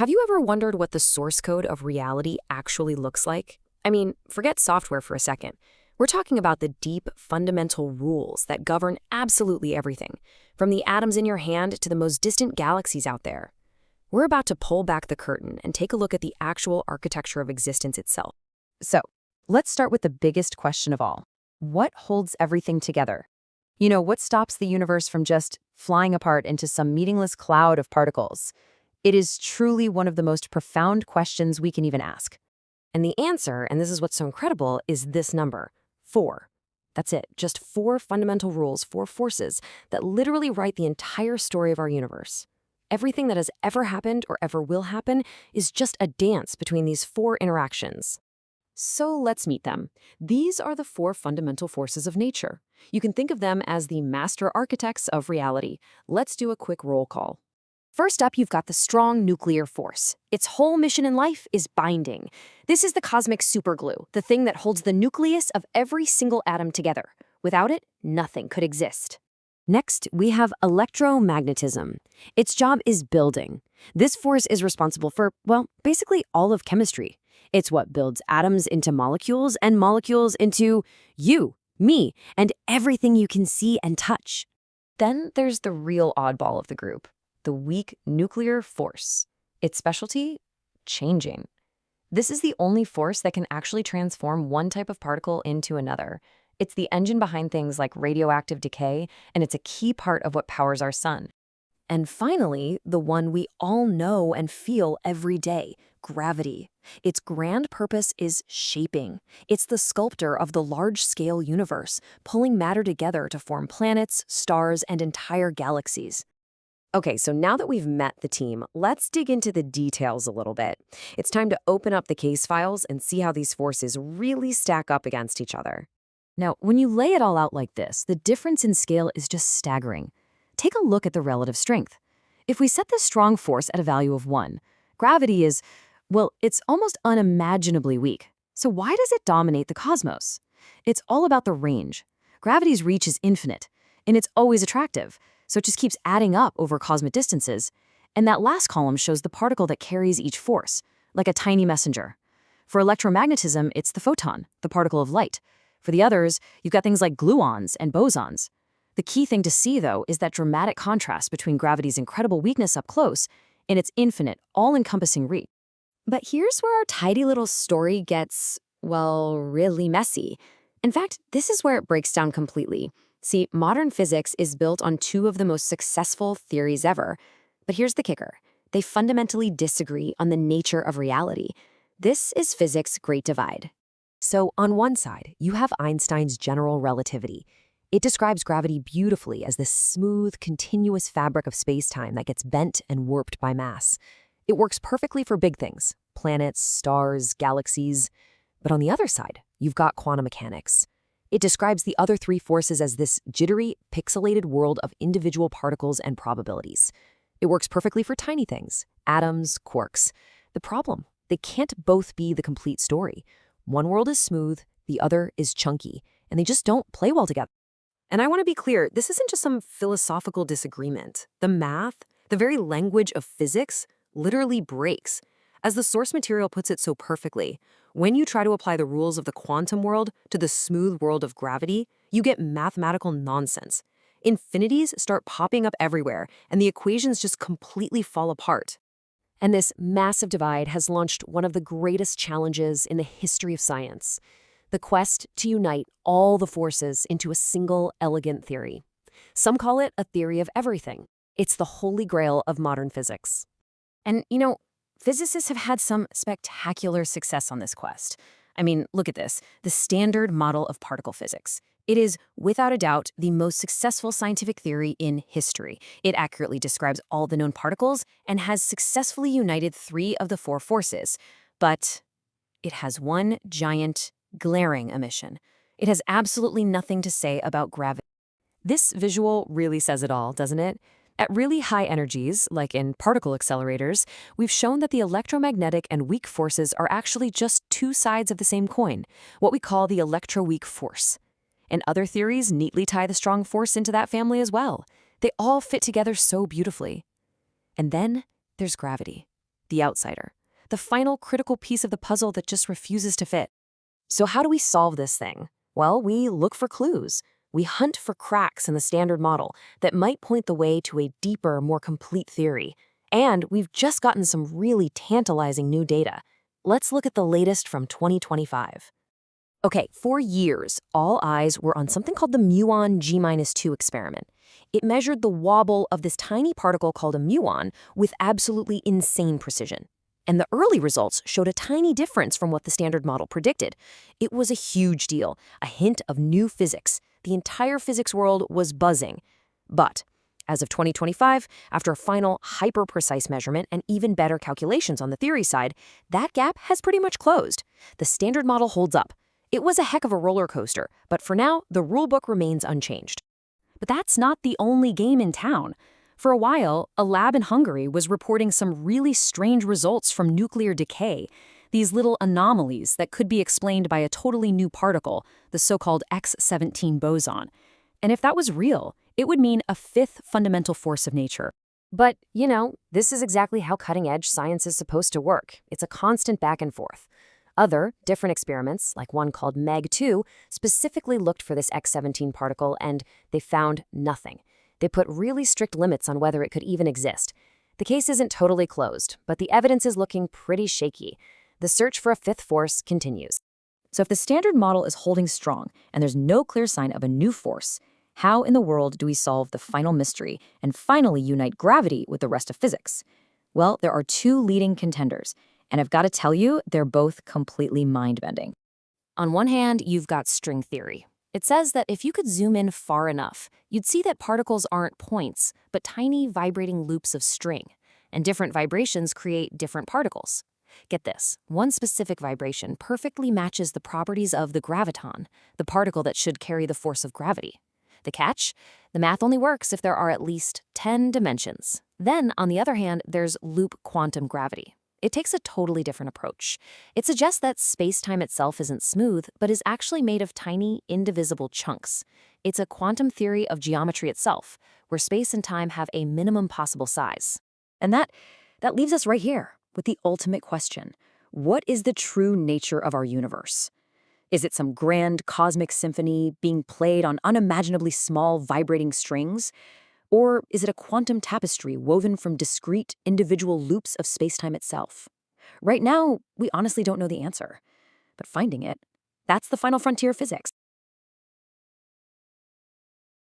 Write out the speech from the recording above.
Have you ever wondered what the source code of reality actually looks like? I mean, forget software for a second. We're talking about the deep, fundamental rules that govern absolutely everything, from the atoms in your hand to the most distant galaxies out there. We're about to pull back the curtain and take a look at the actual architecture of existence itself. So, let's start with the biggest question of all. What holds everything together? What stops the universe from just flying apart into some meaningless cloud of particles? It is truly one of the most profound questions we can even ask. And the answer, and this is what's so incredible, is this number, 4. That's it, just 4 fundamental rules, 4 forces that literally write the entire story of our universe. Everything that has ever happened or ever will happen is just a dance between these 4 interactions. So let's meet them. These are the 4 fundamental forces of nature. You can think of them as the master architects of reality. Let's do a quick roll call. First up, you've got the strong nuclear force. Its whole mission in life is binding. This is the cosmic superglue, the thing that holds the nucleus of every single atom together. Without it, nothing could exist. Next, we have electromagnetism. Its job is building. This force is responsible for, well, basically all of chemistry. It's what builds atoms into molecules and molecules into you, me, and everything you can see and touch. Then there's the real oddball of the group, the weak nuclear force. Its specialty? Changing. This is the only force that can actually transform one type of particle into another. It's the engine behind things like radioactive decay, and it's a key part of what powers our sun. And finally, the one we all know and feel every day, gravity. Its grand purpose is shaping. It's the sculptor of the large-scale universe, pulling matter together to form planets, stars, and entire galaxies. Okay, so now that we've met the team, let's dig into the details a little bit. It's time to open up the case files and see how these forces really stack up against each other. Now, when you lay it all out like this, the difference in scale is just staggering. Take a look at the relative strength. If we set the strong force at a value of 1, gravity is, well, it's almost unimaginably weak. So why does it dominate the cosmos? It's all about the range. Gravity's reach is infinite, and it's always attractive, so it just keeps adding up over cosmic distances. And that last column shows the particle that carries each force, like a tiny messenger. For electromagnetism, it's the photon, the particle of light. For the others, you've got things like gluons and bosons. The key thing to see, though, is that dramatic contrast between gravity's incredible weakness up close and its infinite, all-encompassing reach. But here's where our tidy little story gets, well, really messy. In fact, this is where it breaks down completely. See, modern physics is built on 2 of the most successful theories ever. But here's the kicker. They fundamentally disagree on the nature of reality. This is physics' great divide. So on one side, you have Einstein's General Relativity. It describes gravity beautifully as this smooth, continuous fabric of space-time that gets bent and warped by mass. It works perfectly for big things, planets, stars, galaxies. But on the other side, you've got quantum mechanics. It describes the other 3 forces as this jittery, pixelated world of individual particles and probabilities. It works perfectly for tiny things, atoms, quarks. The problem, they can't both be the complete story. One world is smooth, the other is chunky, and they just don't play well together. And I want to be clear, this isn't just some philosophical disagreement. The math, the very language of physics, literally breaks. As the source material puts it so perfectly, when you try to apply the rules of the quantum world to the smooth world of gravity, you get mathematical nonsense. Infinities start popping up everywhere, and the equations just completely fall apart. And this massive divide has launched one of the greatest challenges in the history of science. The quest to unite all the forces into a single, elegant theory. Some call it a theory of everything. It's the Holy Grail of modern physics. And, physicists have had some spectacular success on this quest. I mean, look at this, the standard model of particle physics. It is, without a doubt, the most successful scientific theory in history. It accurately describes all the known particles and has successfully united 3 of the 4 forces. But it has one giant, glaring omission. It has absolutely nothing to say about gravity. This visual really says it all, doesn't it? At really high energies, like in particle accelerators, we've shown that the electromagnetic and weak forces are actually just 2 sides of the same coin, what we call the electroweak force. And other theories neatly tie the strong force into that family as well. They all fit together so beautifully. And then there's gravity. the outsider, the final critical piece of the puzzle that just refuses to fit. So how do we solve this thing? Well, we look for clues. We hunt for cracks in the standard model that might point the way to a deeper, more complete theory. And we've just gotten some really tantalizing new data. Let's look at the latest from 2025. Okay, for years, all eyes were on something called the Muon G-2 experiment. It measured the wobble of this tiny particle called a muon with absolutely insane precision. And the early results showed a tiny difference from what the standard model predicted. It was a huge deal, a hint of new physics. The entire physics world was buzzing. But as of 2025, after a final hyper-precise measurement and even better calculations on the theory side, that gap has pretty much closed. The standard model holds up. It was a heck of a roller coaster, but for now, the rulebook remains unchanged. But that's not the only game in town. For a while, a lab in Hungary was reporting some really strange results from nuclear decay, these little anomalies that could be explained by a totally new particle, the so-called X-17 boson. And if that was real, it would mean a fifth fundamental force of nature. But, this is exactly how cutting-edge science is supposed to work. It's a constant back and forth. Other, different experiments, like one called MEG-2, specifically looked for this X-17 particle, and they found nothing. They put really strict limits on whether it could even exist. The case isn't totally closed, but the evidence is looking pretty shaky. The search for a fifth force continues. So if the standard model is holding strong and there's no clear sign of a new force, how in the world do we solve the final mystery and finally unite gravity with the rest of physics? Well, there are two leading contenders, and I've got to tell you, they're both completely mind-bending. On one hand, you've got string theory. It says that if you could zoom in far enough, you'd see that particles aren't points, but tiny vibrating loops of string, and different vibrations create different particles. Get this, one specific vibration perfectly matches the properties of the graviton, the particle that should carry the force of gravity. The catch? The math only works if there are at least 10 dimensions. Then, on the other hand, there's loop quantum gravity. It takes a totally different approach. It suggests that space-time itself isn't smooth, but is actually made of tiny, indivisible chunks. It's a quantum theory of geometry itself, where space and time have a minimum possible size. And that leaves us right here with the ultimate question. What is the true nature of our universe? Is it some grand cosmic symphony being played on unimaginably small vibrating strings? Or is it a quantum tapestry woven from discrete, individual loops of spacetime itself? Right now, we honestly don't know the answer. But finding it, that's the final frontier of physics.